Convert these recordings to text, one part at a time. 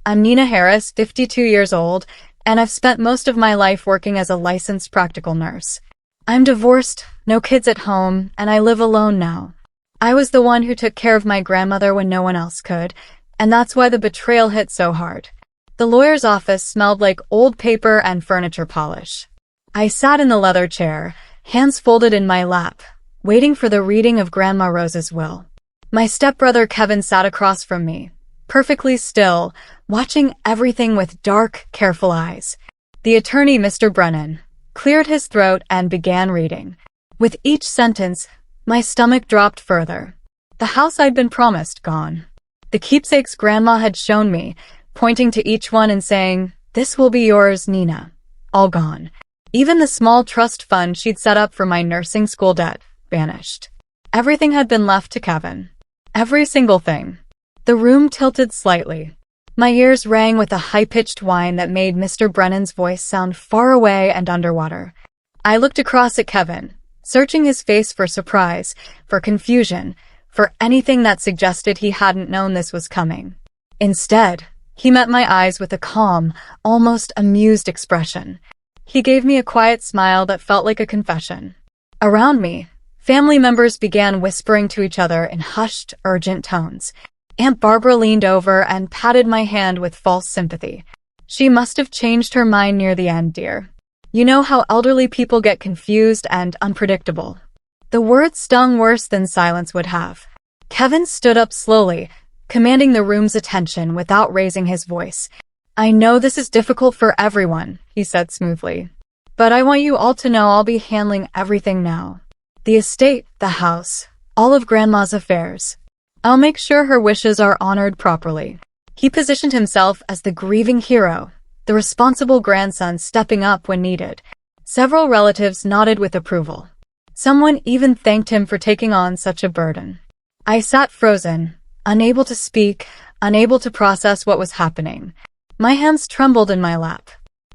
I'm Nina Harris, 52 years old, and I've spent most of my life working as a licensed practical nurse. I'm divorced, no kids at home, and I live alone now. I was the one who took care of my grandmother when no one else could, and that's why the betrayal hit so hard. The lawyer's office smelled like old paper and furniture polish. I sat in the leather chair, hands folded in my lap, waiting for the reading of Grandma Rose's will. My stepbrother Kevin sat across from me, perfectly still, watching everything with dark, careful eyes. The attorney, Mr. Brennan, cleared his throat and began reading. With each sentence, my stomach dropped further. The house I'd been promised, gone. The keepsakes Grandma had shown me, pointing to each one and saying, "This will be yours, Nina," all gone. Even the small trust fund she'd set up for my nursing school debt vanished. Everything had been left to Kevin. Every single thing. The room tilted slightly. My ears rang with a high-pitched whine that made Mr. Brennan's voice sound far away and underwater. I looked across at Kevin, searching his face for surprise, for confusion, for anything that suggested he hadn't known this was coming. Instead, he met my eyes with a calm, almost amused expression. He gave me a quiet smile that felt like a confession. Around me, family members began whispering to each other in hushed, urgent tones. Aunt Barbara leaned over and patted my hand with false sympathy. "She must have changed her mind near the end, dear. You know how elderly people get confused and unpredictable." The words stung worse than silence would have. Kevin stood up slowly, commanding the room's attention without raising his voice. "I know this is difficult for everyone," he said smoothly. "But I want you all to know I'll be handling everything now. The estate, the house, all of Grandma's affairs. I'll make sure her wishes are honored properly." He positioned himself as the grieving hero, the responsible grandson stepping up when needed. Several relatives nodded with approval. Someone even thanked him for taking on such a burden. I sat frozen, unable to speak, unable to process what was happening. My hands trembled in my lap.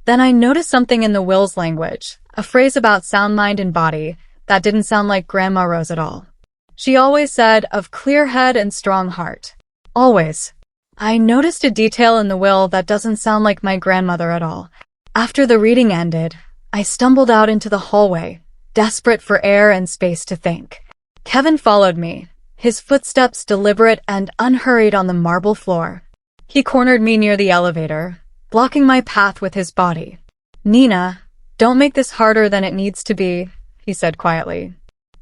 Then I noticed something in the will's language, a phrase about sound mind and body that didn't sound like Grandma Rose at all. She always said, "of clear head and strong heart." Always. I noticed a detail in the will that doesn't sound like my grandmother at all. After the reading ended, I stumbled out into the hallway, desperate for air and space to think. Kevin followed me, his footsteps deliberate and unhurried on the marble floor. He cornered me near the elevator, blocking my path with his body. "Nina, don't make this harder than it needs to be," he said quietly.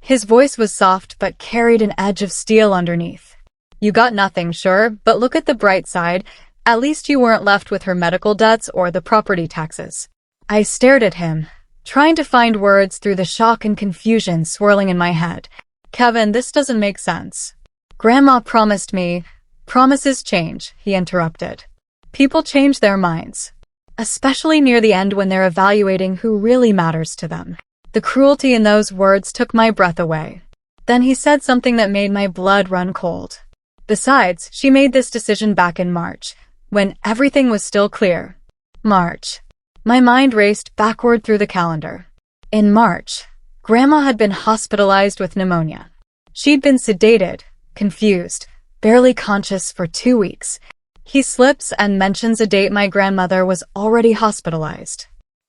His voice was soft but carried an edge of steel underneath. "You got nothing, sure, but look at the bright side. At least you weren't left with her medical debts or the property taxes." I stared at him, trying to find words through the shock and confusion swirling in my head. "Kevin, this doesn't make sense. Grandma promised me—" "Promises change," he interrupted. "People change their minds, especially near the end when they're evaluating who really matters to them." The cruelty in those words took my breath away. Then he said something that made my blood run cold. "Besides, she made this decision back in March, when everything was still clear." March. My mind raced backward through the calendar. In March, Grandma had been hospitalized with pneumonia. She'd been sedated, confused, barely conscious for 2 weeks. He slips and mentions a date my grandmother was already hospitalized.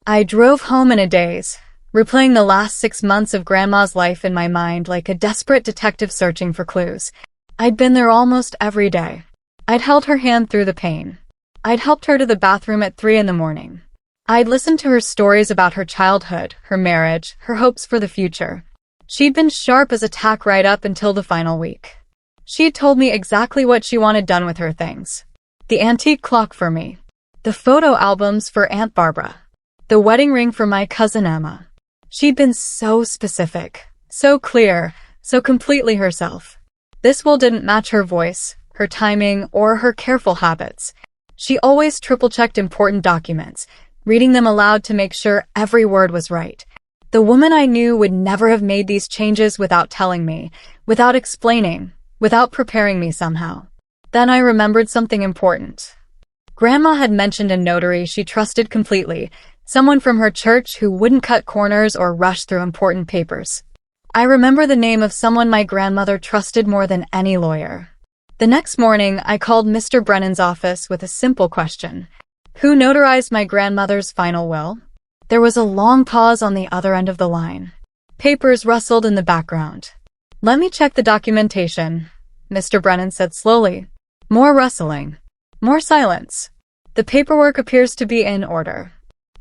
I drove home in a daze, replaying the last 6 months of Grandma's life in my mind like a desperate detective searching for clues. I'd been there almost every day. I'd held her hand through the pain. I'd helped her to the bathroom at 3 in the morning. I'd listened to her stories about her childhood, her marriage, her hopes for the future. She'd been sharp as a tack right up until the final week. She'd told me exactly what she wanted done with her things. The antique clock for me. The photo albums for Aunt Barbara. The wedding ring for my cousin Emma. She'd been so specific, so clear, so completely herself. This will didn't match her voice, her timing, or her careful habits. She always triple-checked important documents, reading them aloud to make sure every word was right. The woman I knew would never have made these changes without telling me, without explaining, without preparing me somehow. Then I remembered something important. Grandma had mentioned a notary she trusted completely, someone from her church who wouldn't cut corners or rush through important papers. I remember the name of someone my grandmother trusted more than any lawyer. The next morning, I called Mr. Brennan's office with a simple question. Who notarized my grandmother's final will? There was a long pause on the other end of the line. Papers rustled in the background. Let me check the documentation, Mr. Brennan said slowly. More rustling. More silence. The paperwork appears to be in order.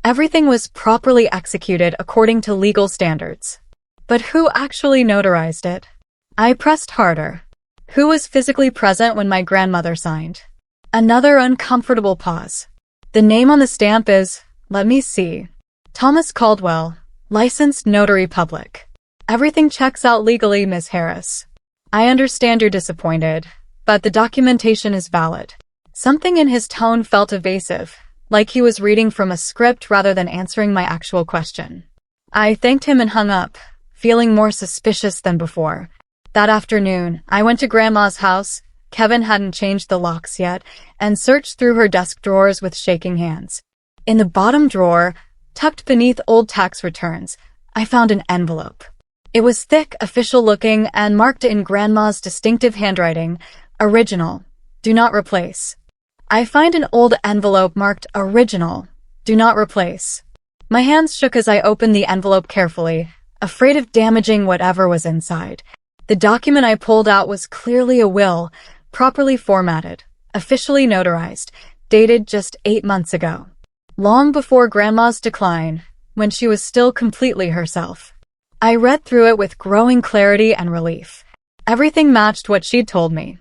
Everything was properly executed according to legal standards. But who actually notarized it? I pressed harder. Who was physically present when my grandmother signed? Another uncomfortable pause. The name on the stamp is, let me see, Thomas Caldwell, licensed notary public. Everything checks out legally, Ms. Harris. I understand you're disappointed, but the documentation is valid. Something in his tone felt evasive, like he was reading from a script rather than answering my actual question. I thanked him and hung up, feeling more suspicious than before. That afternoon, I went to Grandma's house. Kevin hadn't changed the locks yet, and searched through her desk drawers with shaking hands. In the bottom drawer, tucked beneath old tax returns, I found an envelope. It was thick, official-looking, and marked in Grandma's distinctive handwriting, original, do not replace. I find an old envelope marked original, do not replace. My hands shook as I opened the envelope carefully, afraid of damaging whatever was inside. The document I pulled out was clearly a will, properly formatted, officially notarized, dated just 8 months ago. Long before Grandma's decline, when she was still completely herself. I read through it with growing clarity and relief. Everything matched what she'd told me.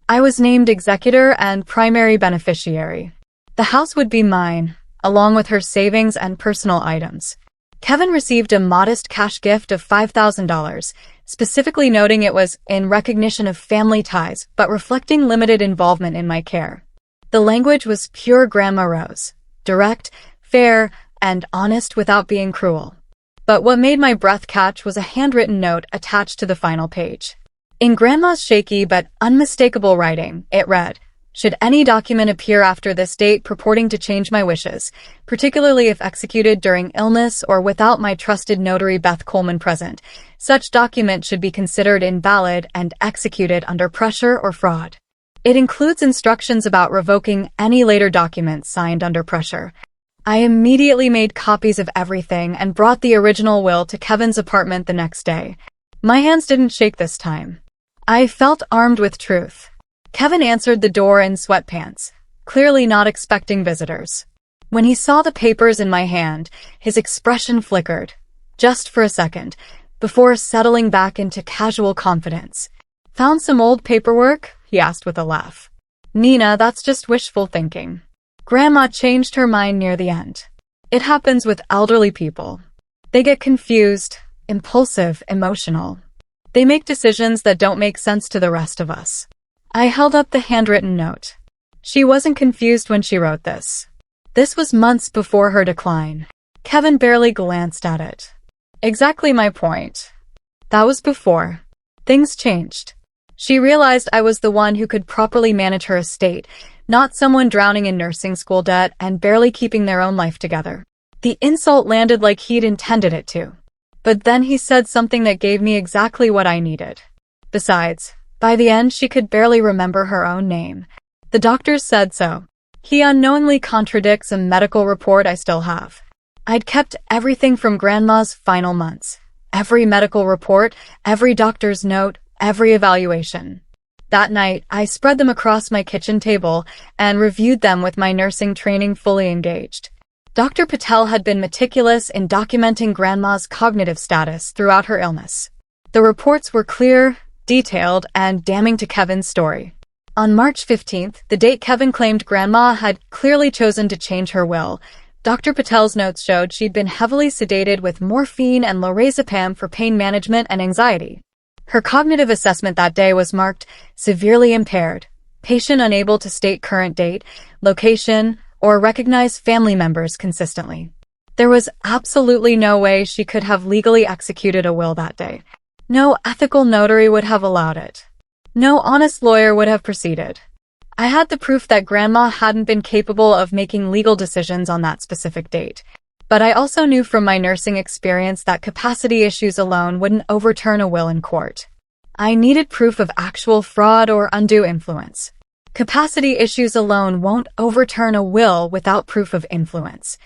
I was named executor and primary beneficiary. The house would be mine, along with her savings and personal items. Kevin received a modest cash gift of $5,000, specifically noting it was in recognition of family ties but reflecting limited involvement in my care. The language was pure Grandma Rose, direct, fair, and honest without being cruel. But what made my breath catch was a handwritten note attached to the final page. In Grandma's shaky but unmistakable writing, it read, should any document appear after this date purporting to change my wishes, particularly if executed during illness or without my trusted notary Beth Coleman present, such document should be considered invalid and executed under pressure or fraud. It includes instructions about revoking any later documents signed under pressure. I immediately made copies of everything and brought the original will to Kevin's apartment the next day. My hands didn't shake this time. I felt armed with truth. Kevin answered the door in sweatpants, clearly not expecting visitors. When he saw the papers in my hand, his expression flickered, just for a second, before settling back into casual confidence. Found some old paperwork? He asked with a laugh. Nina, that's just wishful thinking. Grandma changed her mind near the end. It happens with elderly people. They get confused, impulsive, emotional. They make decisions that don't make sense to the rest of us. I held up the handwritten note. She wasn't confused when she wrote this. This was months before her decline. Kevin barely glanced at it. Exactly my point. That was before. Things changed. She realized I was the one who could properly manage her estate, not someone drowning in nursing school debt and barely keeping their own life together. The insult landed like he'd intended it to. But then he said something that gave me exactly what I needed. Besides, by the end she could barely remember her own name. The doctors said so. He unknowingly contradicts a medical report I still have. I'd kept everything from Grandma's final months. Every medical report, every doctor's note, every evaluation. That night, I spread them across my kitchen table and reviewed them with my nursing training fully engaged. Dr. Patel had been meticulous in documenting Grandma's cognitive status throughout her illness. The reports were clear, detailed, and damning to Kevin's story. On March 15th, the date Kevin claimed Grandma had clearly chosen to change her will, Dr. Patel's notes showed she'd been heavily sedated with morphine and lorazepam for pain management and anxiety. Her cognitive assessment that day was marked severely impaired, patient unable to state current date, location, or recognize family members consistently. There was absolutely no way she could have legally executed a will that day. No ethical notary would have allowed it. No honest lawyer would have proceeded. I had the proof that Grandma hadn't been capable of making legal decisions on that specific date. But I also knew from my nursing experience that capacity issues alone wouldn't overturn a will in court. I needed proof of actual fraud or undue influence. Capacity issues alone won't overturn a will without proof of influence.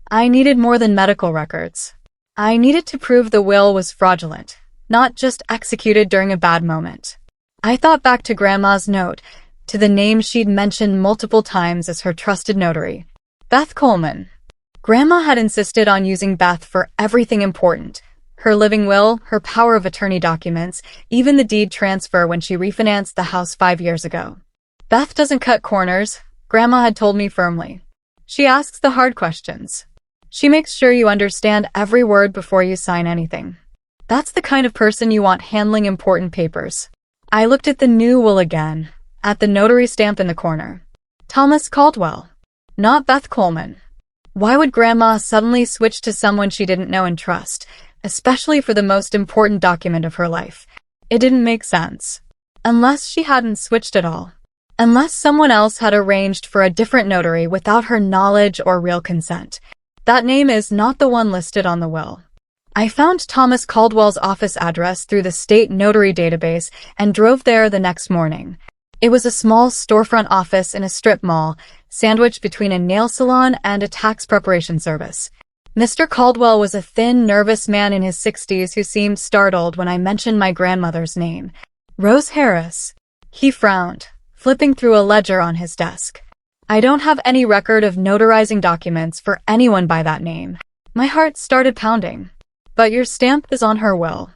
I needed more than medical records. I needed to prove the will was fraudulent, not just executed during a bad moment. I thought back to Grandma's note, to the name she'd mentioned multiple times as her trusted notary. Beth Coleman. Grandma had insisted on using Beth for everything important. Her living will, her power of attorney documents, even the deed transfer when she refinanced the house 5 years ago. Beth doesn't cut corners, Grandma had told me firmly. She asks the hard questions. She makes sure you understand every word before you sign anything. That's the kind of person you want handling important papers. I looked at the new will again, at the notary stamp in the corner. Thomas Caldwell, not Beth Coleman. Why would Grandma suddenly switch to someone she didn't know and trust, especially for the most important document of her life? It didn't make sense. Unless she hadn't switched at all. Unless someone else had arranged for a different notary without her knowledge or real consent. That name is not the one listed on the will. I found Thomas Caldwell's office address through the state notary database and drove there the next morning. It was a small storefront office in a strip mall, sandwiched between a nail salon and a tax preparation service. Mr. Caldwell was a thin, nervous man in his 60s who seemed startled when I mentioned my grandmother's name. Rose Harris. He frowned, flipping through a ledger on his desk. I don't have any record of notarizing documents for anyone by that name. My heart started pounding. But your stamp is on her will.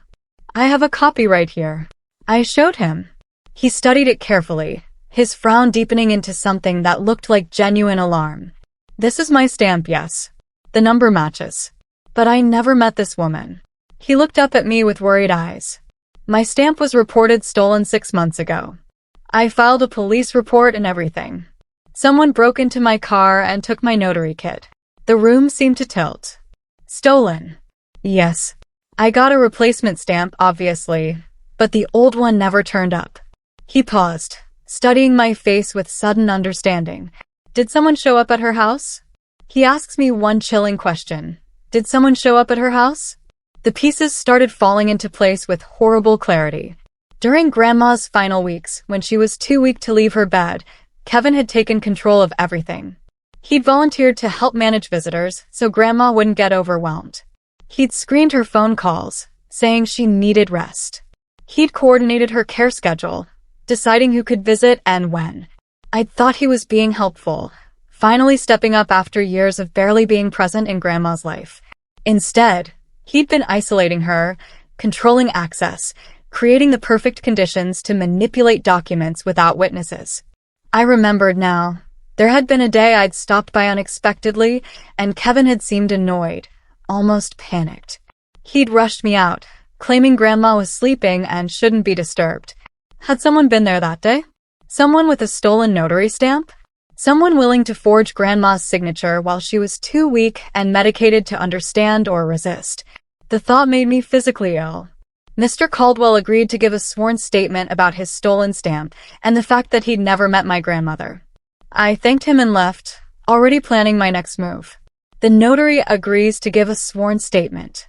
I have a copy right here. I showed him. He studied it carefully, his frown deepening into something that looked like genuine alarm. This is my stamp, yes. The number matches. But I never met this woman. He looked up at me with worried eyes. My stamp was reported stolen 6 months ago. I filed a police report and everything. Someone broke into my car and took my notary kit. The room seemed to tilt. Stolen. Yes. I got a replacement stamp, obviously, but the old one never turned up. He paused, studying my face with sudden understanding. Did someone show up at her house? He asks me one chilling question. Did someone show up at her house? The pieces started falling into place with horrible clarity. During Grandma's final weeks, when she was too weak to leave her bed, Kevin had taken control of everything. He'd volunteered to help manage visitors so Grandma wouldn't get overwhelmed. He'd screened her phone calls, saying she needed rest. He'd coordinated her care schedule, deciding who could visit and when. I'd thought he was being helpful, finally stepping up after years of barely being present in Grandma's life. Instead, he'd been isolating her, controlling access, creating the perfect conditions to manipulate documents without witnesses. I remembered now. There had been a day I'd stopped by unexpectedly, and Kevin had seemed annoyed, almost panicked. He'd rushed me out, claiming Grandma was sleeping and shouldn't be disturbed. Had someone been there that day? Someone with a stolen notary stamp? Someone willing to forge Grandma's signature while she was too weak and medicated to understand or resist. The thought made me physically ill. Mr. Caldwell agreed to give a sworn statement about his stolen stamp and the fact that he'd never met my grandmother. I thanked him and left, already planning my next move. The notary agrees to give a sworn statement.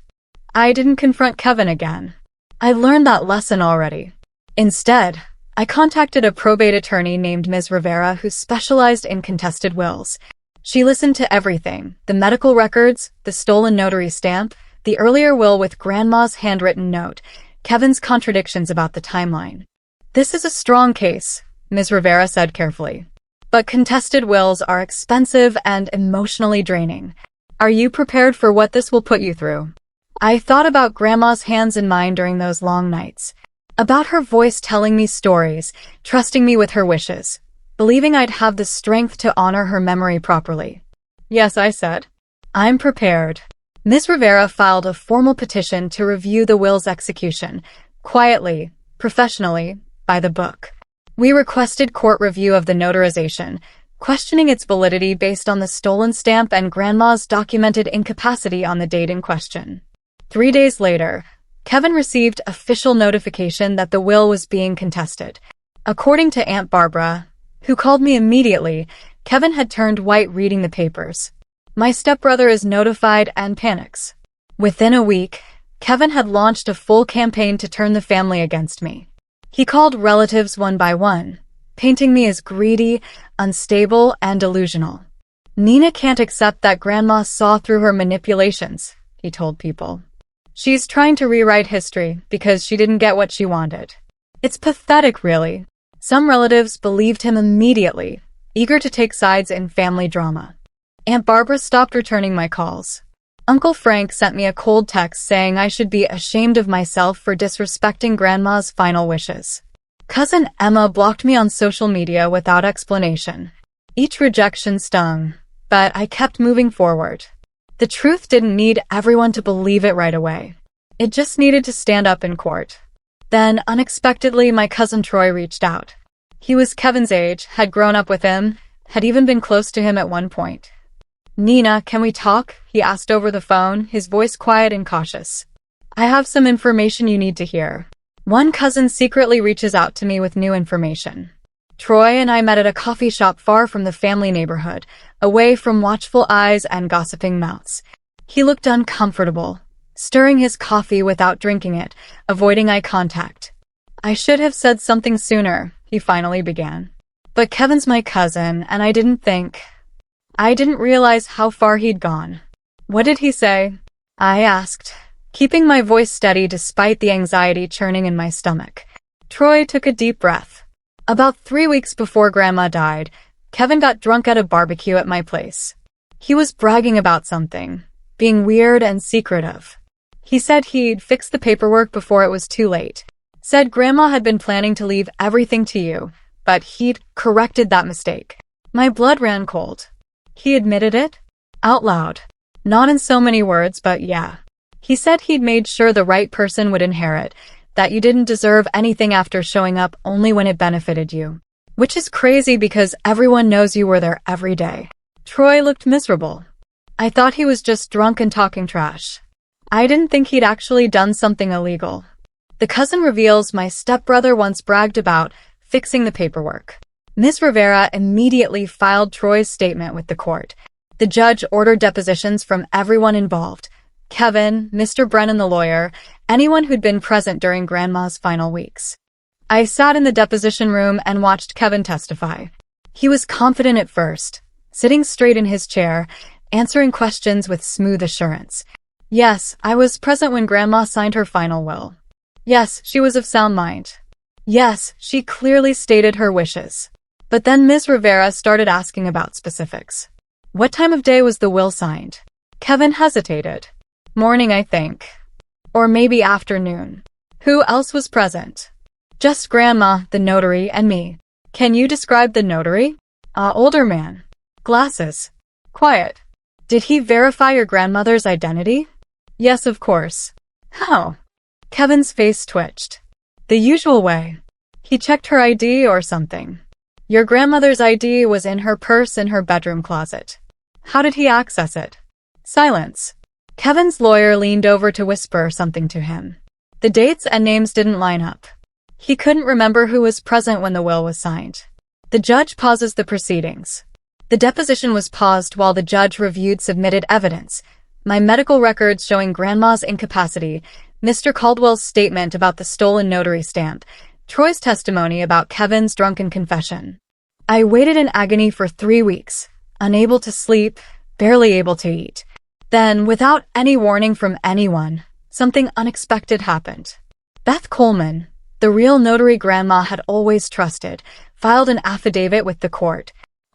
I didn't confront Kevin again. I learned that lesson already. Instead, I contacted a probate attorney named Ms. Rivera who specialized in contested wills. She listened to everything, the medical records, the stolen notary stamp, the earlier will with Grandma's handwritten note, Kevin's contradictions about the timeline. This is a strong case, Ms. Rivera said carefully. But contested wills are expensive and emotionally draining. Are you prepared for what this will put you through? I thought about Grandma's hands in mine during those long nights. About her voice telling me stories, trusting me with her wishes, believing I'd have the strength to honor her memory properly. Yes, I said. I'm prepared. Ms. Rivera filed a formal petition to review the will's execution, quietly, professionally, by the book. We requested court review of the notarization, questioning its validity based on the stolen stamp and Grandma's documented incapacity on the date in question. 3 days later, Kevin received official notification that the will was being contested. According to Aunt Barbara, who called me immediately, Kevin had turned white reading the papers. My stepbrother is notified and panics. Within a week, Kevin had launched a full campaign to turn the family against me. He called relatives one by one, painting me as greedy, unstable, and delusional. Nina can't accept that Grandma saw through her manipulations, he told people. She's trying to rewrite history because she didn't get what she wanted. It's pathetic, really. Some relatives believed him immediately, eager to take sides in family drama. Aunt Barbara stopped returning my calls. Uncle Frank sent me a cold text saying I should be ashamed of myself for disrespecting Grandma's final wishes. Cousin Emma blocked me on social media without explanation. Each rejection stung, but I kept moving forward. The truth didn't need everyone to believe it right away. It just needed to stand up in court. Then, unexpectedly, my cousin Troy reached out. He was Kevin's age, had grown up with him, had even been close to him at one point. "Nina, can we talk?" he asked over the phone, his voice quiet and cautious. "I have some information you need to hear." One cousin secretly reaches out to me with new information. Troy and I met at a coffee shop far from the family neighborhood, away from watchful eyes and gossiping mouths. He looked uncomfortable, stirring his coffee without drinking it, avoiding eye contact. "I should have said something sooner," he finally began. "But Kevin's my cousin, and I didn't realize how far he'd gone." "What did he say?" I asked, keeping my voice steady despite the anxiety churning in my stomach. Troy took a deep breath. "About 3 weeks before Grandma died, Kevin got drunk at a barbecue at my place. He was bragging about something, being weird and secretive. He said he'd fixed the paperwork before it was too late. Said Grandma had been planning to leave everything to you, but he'd corrected that mistake." My blood ran cold. He admitted it? Out loud. Not in so many words, but yeah. He said he'd made sure the right person would inherit, that you didn't deserve anything after showing up only when it benefited you. Which is crazy because everyone knows you were there every day. Troy looked miserable. I thought he was just drunk and talking trash. I didn't think he'd actually done something illegal. The cousin reveals my stepbrother once bragged about fixing the paperwork. Ms. Rivera immediately filed Troy's statement with the court. The judge ordered depositions from everyone involved. Kevin, Mr. Brennan the lawyer, anyone who'd been present during Grandma's final weeks. I sat in the deposition room and watched Kevin testify. He was confident at first, sitting straight in his chair, answering questions with smooth assurance. "Yes, I was present when Grandma signed her final will. Yes, she was of sound mind. Yes, she clearly stated her wishes." But then Ms. Rivera started asking about specifics. "What time of day was the will signed?" Kevin hesitated. "Morning, I think. Or maybe afternoon." "Who else was present?" "Just Grandma, the notary, and me." "Can you describe the notary?" Older man. Glasses. Quiet." "Did he verify your grandmother's identity?" "Yes, of course." "How?" Kevin's face twitched. "The usual way. He checked her ID or something. Your grandmother's ID was in her purse in her bedroom closet." "How did he access it?" Silence. Kevin's lawyer leaned over to whisper something to him. The dates and names didn't line up. He couldn't remember who was present when the will was signed. The judge pauses the proceedings. The deposition was paused while the judge reviewed submitted evidence. My medical records showing Grandma's incapacity, Mr. Caldwell's statement about the stolen notary stamp, Troy's testimony about Kevin's drunken confession. I waited in agony for 3 weeks, unable to sleep, barely able to eat. Then, without any warning from anyone, something unexpected happened. Beth Coleman, the real notary Grandma had always trusted, filed an affidavit with the court.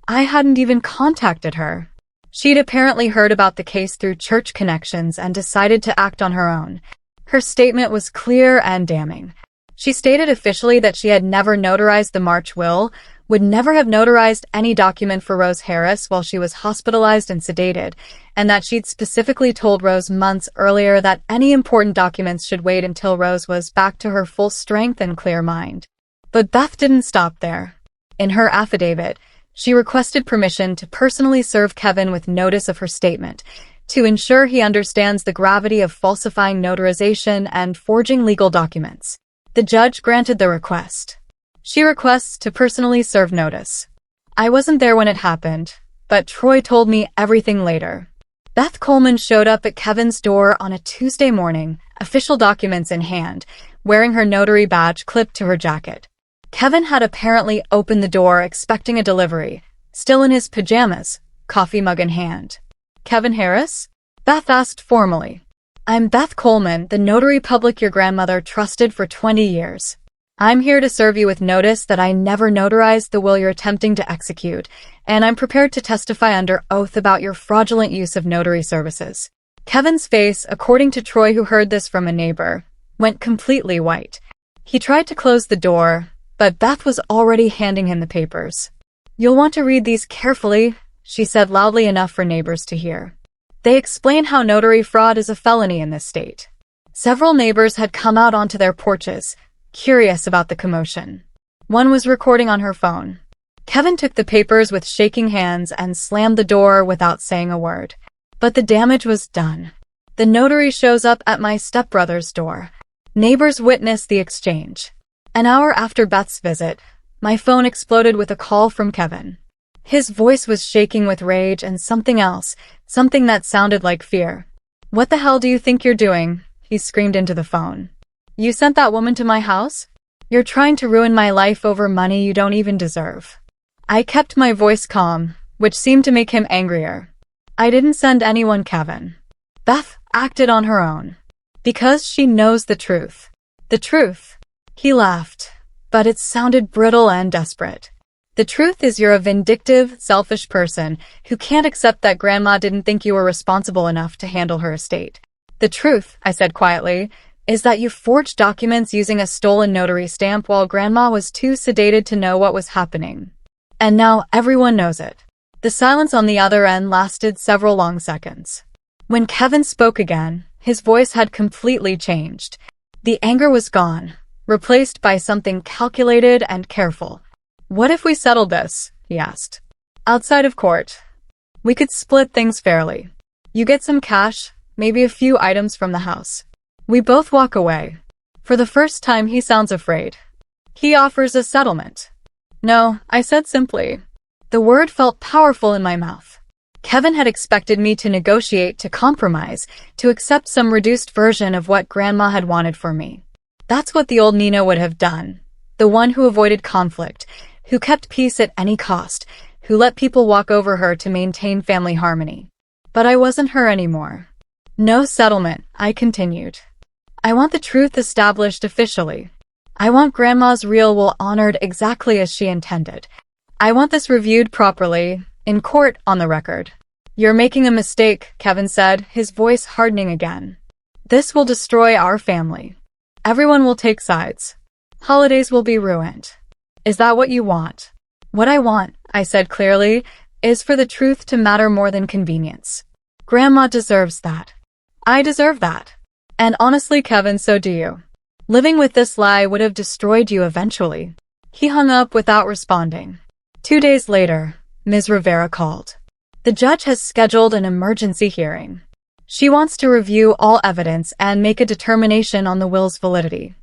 I hadn't even contacted her. She'd apparently heard about the case through church connections and decided to act on her own. Her statement was clear and damning. She stated officially that she had never notarized the March will, would never have notarized any document for Rose Harris while she was hospitalized and sedated, and that she'd specifically told Rose months earlier that any important documents should wait until Rose was back to her full strength and clear mind. But Beth didn't stop there. In her affidavit, she requested permission to personally serve Kevin with notice of her statement, to ensure he understands the gravity of falsifying notarization and forging legal documents. The judge granted the request. She requests to personally serve notice. I wasn't there when it happened, but Troy told me everything later. Beth Coleman showed up at Kevin's door on a Tuesday morning, official documents in hand, wearing her notary badge clipped to her jacket. Kevin had apparently opened the door expecting a delivery, still in his pajamas, coffee mug in hand. "Kevin Harris?" Beth asked formally. "I'm Beth Coleman, the notary public your grandmother trusted for 20 years. I'm here to serve you with notice that I never notarized the will you're attempting to execute, and I'm prepared to testify under oath about your fraudulent use of notary services." Kevin's face, according to Troy who heard this from a neighbor, went completely white. He tried to close the door, but Beth was already handing him the papers. "You'll want to read these carefully," she said loudly enough for neighbors to hear. They explain how notary fraud is a felony in this state. Several neighbors had come out onto their porches, curious about the commotion. One was recording on her phone. Kevin took the papers with shaking hands and slammed the door without saying a word. But the damage was done. The notary shows up at my stepbrother's door. Neighbors witnessed the exchange. An hour after Beth's visit, my phone exploded with a call from Kevin. His voice was shaking with rage and something else, something that sounded like fear. "What the hell do you think you're doing?" he screamed into the phone. "You sent that woman to my house? You're trying to ruin my life over money you don't even deserve." I kept my voice calm, which seemed to make him angrier. "I didn't send anyone, Kevin." Beth acted on her own. "Because she knows the truth." "The truth?" He laughed, but it sounded brittle and desperate. "The truth is you're a vindictive, selfish person who can't accept that Grandma didn't think you were responsible enough to handle her estate. The truth," I said quietly, "is that you forged documents using a stolen notary stamp while Grandma was too sedated to know what was happening. And now everyone knows it." The silence on the other end lasted several long seconds. When Kevin spoke again, his voice had completely changed. The anger was gone, replaced by something calculated and careful. "What if we settled this?" he asked. "Outside of court. We could split things fairly. You get some cash, maybe a few items from the house. We both walk away." For the first time, he sounds afraid. He offers a settlement. "No," I said simply. The word felt powerful in my mouth. Kevin had expected me to negotiate, to compromise, to accept some reduced version of what Grandma had wanted for me. That's what the old Nina would have done. The one who avoided conflict, who kept peace at any cost, who let people walk over her to maintain family harmony. But I wasn't her anymore. "No settlement," I continued. "I want the truth established officially. I want Grandma's real will honored exactly as she intended. I want this reviewed properly, in court, on the record." "You're making a mistake," Kevin said, his voice hardening again. "This will destroy our family. Everyone will take sides. Holidays will be ruined. Is that what you want?" "What I want," I said clearly, "is for the truth to matter more than convenience. Grandma deserves that. I deserve that. And honestly, Kevin, so do you. Living with this lie would have destroyed you eventually." He hung up without responding. 2 days later, Ms. Rivera called. "The judge has scheduled an emergency hearing. She wants to review all evidence and make a determination on the will's validity.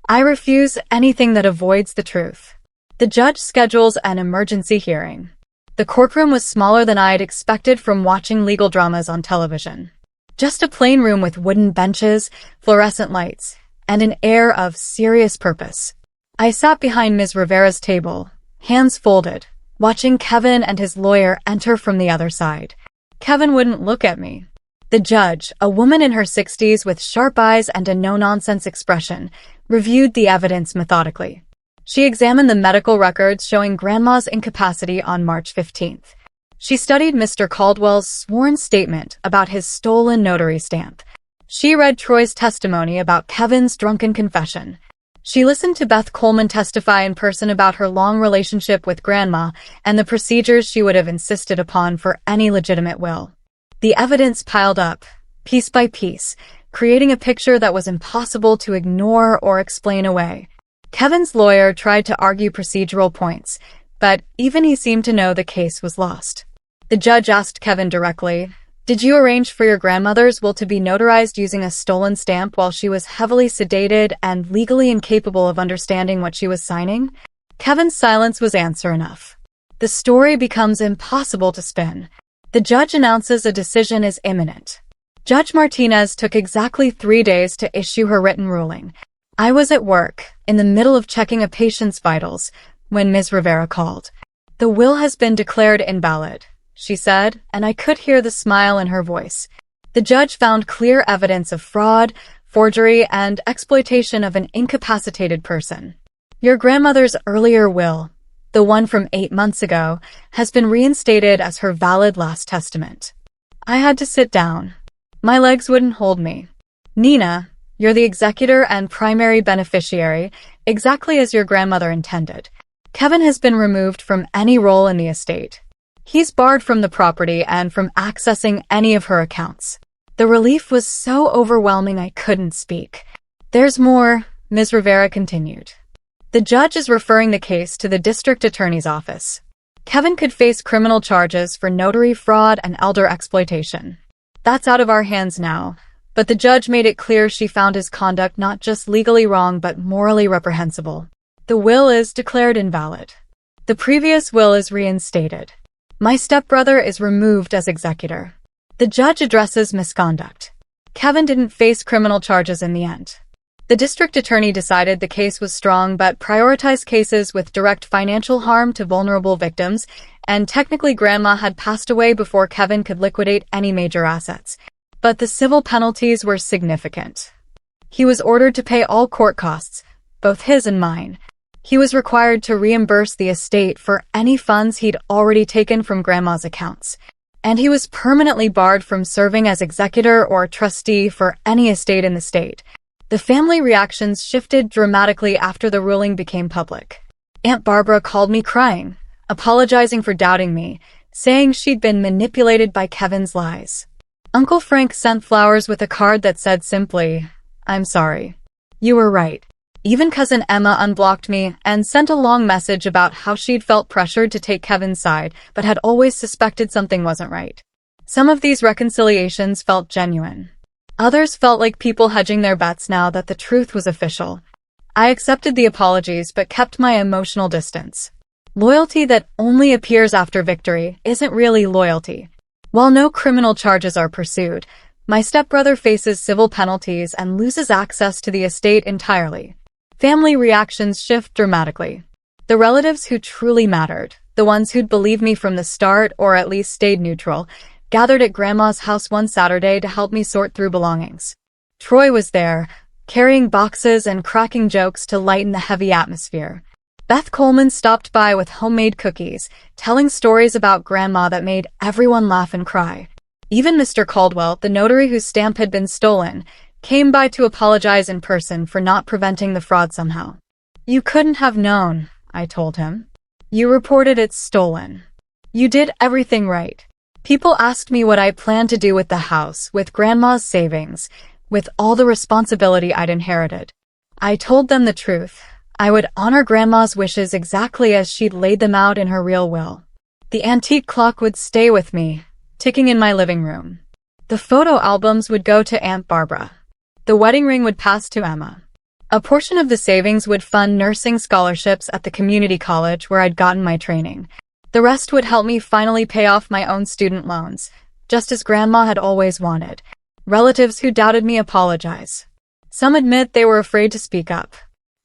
I refuse anything that avoids the truth." The judge schedules an emergency hearing. The courtroom was smaller than I'd expected from watching legal dramas on television. Just a plain room with wooden benches, fluorescent lights, and an air of serious purpose. I sat behind Ms. Rivera's table, hands folded, watching Kevin and his lawyer enter from the other side. Kevin wouldn't look at me. The judge, a woman in her 60s with sharp eyes and a no-nonsense expression, reviewed the evidence methodically. She examined the medical records showing Grandma's incapacity on March 15th. She studied Mr. Caldwell's sworn statement about his stolen notary stamp. She read Troy's testimony about Kevin's drunken confession. She listened to Beth Coleman testify in person about her long relationship with Grandma and the procedures she would have insisted upon for any legitimate will. The evidence piled up, piece by piece, creating a picture that was impossible to ignore or explain away. Kevin's lawyer tried to argue procedural points, but even he seemed to know the case was lost. The judge asked Kevin directly, "Did you arrange for your grandmother's will to be notarized using a stolen stamp while she was heavily sedated and legally incapable of understanding what she was signing?" Kevin's silence was answer enough. The story becomes impossible to spin. The judge announces a decision is imminent. Judge Martinez took exactly 3 days to issue her written ruling. I was at work, in the middle of checking a patient's vitals, when Ms. Rivera called. "The will has been declared invalid," she said, and I could hear the smile in her voice. "The judge found clear evidence of fraud, forgery, and exploitation of an incapacitated person. Your grandmother's earlier will, the one from 8 months ago, has been reinstated as her valid last testament." I had to sit down. My legs wouldn't hold me. "Nina, you're the executor and primary beneficiary, exactly as your grandmother intended. Kevin has been removed from any role in the estate. He's barred from the property and from accessing any of her accounts." The relief was so overwhelming I couldn't speak. "There's more," Ms. Rivera continued. "The judge is referring the case to the district attorney's office. Kevin could face criminal charges for notary fraud and elder exploitation. That's out of our hands now, but the judge made it clear she found his conduct not just legally wrong but morally reprehensible. The will is declared invalid. The previous will is reinstated. My stepbrother is removed as executor. The judge addresses misconduct. Kevin didn't face criminal charges in the end. The district attorney decided the case was strong but prioritized cases with direct financial harm to vulnerable victims, and technically Grandma had passed away before Kevin could liquidate any major assets. But the civil penalties were significant. He was ordered to pay all court costs, both his and mine. He was required to reimburse the estate for any funds he'd already taken from Grandma's accounts. And he was permanently barred from serving as executor or trustee for any estate in the state. The family reactions shifted dramatically after the ruling became public. Aunt Barbara called me crying, apologizing for doubting me, saying she'd been manipulated by Kevin's lies. Uncle Frank sent flowers with a card that said simply, "I'm sorry. You were right." Even Cousin Emma unblocked me and sent a long message about how she'd felt pressured to take Kevin's side, but had always suspected something wasn't right. Some of these reconciliations felt genuine. Others felt like people hedging their bets now that the truth was official. I accepted the apologies but kept my emotional distance. Loyalty that only appears after victory isn't really loyalty. While no criminal charges are pursued, my stepbrother faces civil penalties and loses access to the estate entirely. Family reactions shift dramatically. The relatives who truly mattered, the ones who'd believed me from the start or at least stayed neutral, gathered at Grandma's house one Saturday to help me sort through belongings. Troy was there, carrying boxes and cracking jokes to lighten the heavy atmosphere. Beth Coleman stopped by with homemade cookies, telling stories about Grandma that made everyone laugh and cry. Even Mr. Caldwell, the notary whose stamp had been stolen, came by to apologize in person for not preventing the fraud somehow. "You couldn't have known," I told him. "You reported it stolen. You did everything right." People asked me what I planned to do with the house, with Grandma's savings, with all the responsibility I'd inherited. I told them the truth. I would honor Grandma's wishes exactly as she'd laid them out in her real will. The antique clock would stay with me, ticking in my living room. The photo albums would go to Aunt Barbara. The wedding ring would pass to Emma. A portion of the savings would fund nursing scholarships at the community college where I'd gotten my training. The rest would help me finally pay off my own student loans, just as Grandma had always wanted. Relatives who doubted me apologize. Some admit they were afraid to speak up.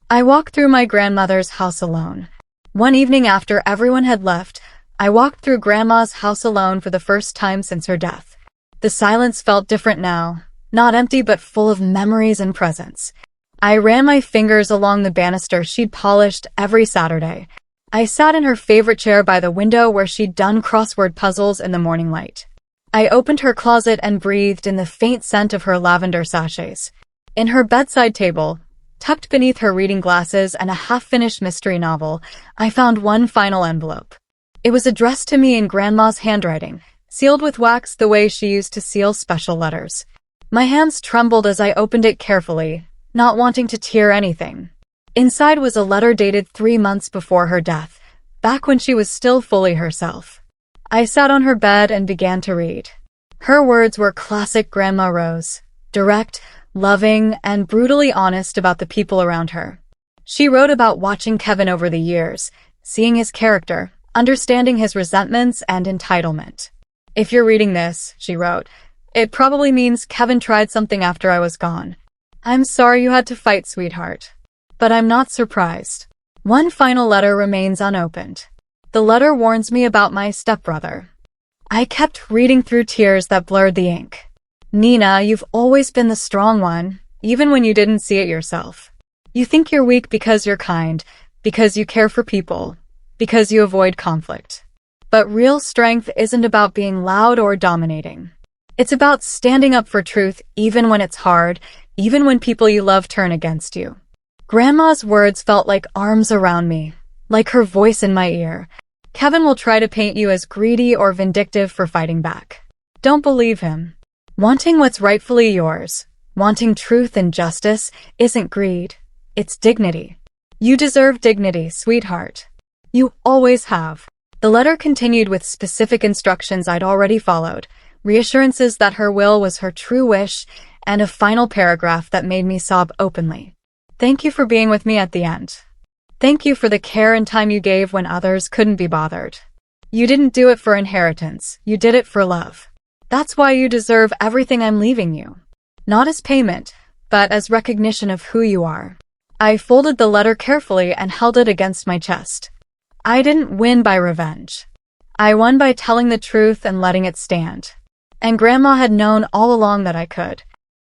I walked through my grandmother's house alone. One evening after everyone had left, I walked through Grandma's house alone for the first time since her death. The silence felt different now, not empty but full of memories and presence. I ran my fingers along the banister she'd polished every Saturday. I sat in her favorite chair by the window where she'd done crossword puzzles in the morning light. I opened her closet and breathed in the faint scent of her lavender sachets. In her bedside table, tucked beneath her reading glasses and a half-finished mystery novel, I found one final envelope. It was addressed to me in Grandma's handwriting, sealed with wax the way she used to seal special letters. My hands trembled as I opened it carefully, not wanting to tear anything. Inside was a letter dated 3 months before her death, back when she was still fully herself. I sat on her bed and began to read. Her words were classic Grandma Rose, direct, loving, and brutally honest about the people around her. She wrote about watching Kevin over the years, seeing his character, understanding his resentments and entitlement. "If you're reading this," she wrote, "it probably means Kevin tried something after I was gone. I'm sorry you had to fight, sweetheart. But I'm not surprised. One final letter remains unopened. The letter warns me about my stepbrother. I kept reading through tears that blurred the ink. Nina, you've always been the strong one, even when you didn't see it yourself. You think you're weak because you're kind, because you care for people, because you avoid conflict. But real strength isn't about being loud or dominating. It's about standing up for truth even when it's hard, even when people you love turn against you. Grandma's words felt like arms around me, like her voice in my ear. Kevin will try to paint you as greedy or vindictive for fighting back. Don't believe him. Wanting what's rightfully yours, wanting truth and justice, isn't greed. It's dignity. You deserve dignity, sweetheart. You always have. The letter continued with specific instructions I'd already followed, reassurances that her will was her true wish, and a final paragraph that made me sob openly. Thank you for being with me at the end. Thank you for the care and time you gave when others couldn't be bothered. You didn't do it for inheritance, you did it for love. That's why you deserve everything I'm leaving you. Not as payment, but as recognition of who you are. I folded the letter carefully and held it against my chest. I didn't win by revenge. I won by telling the truth and letting it stand. And Grandma had known all along that I could.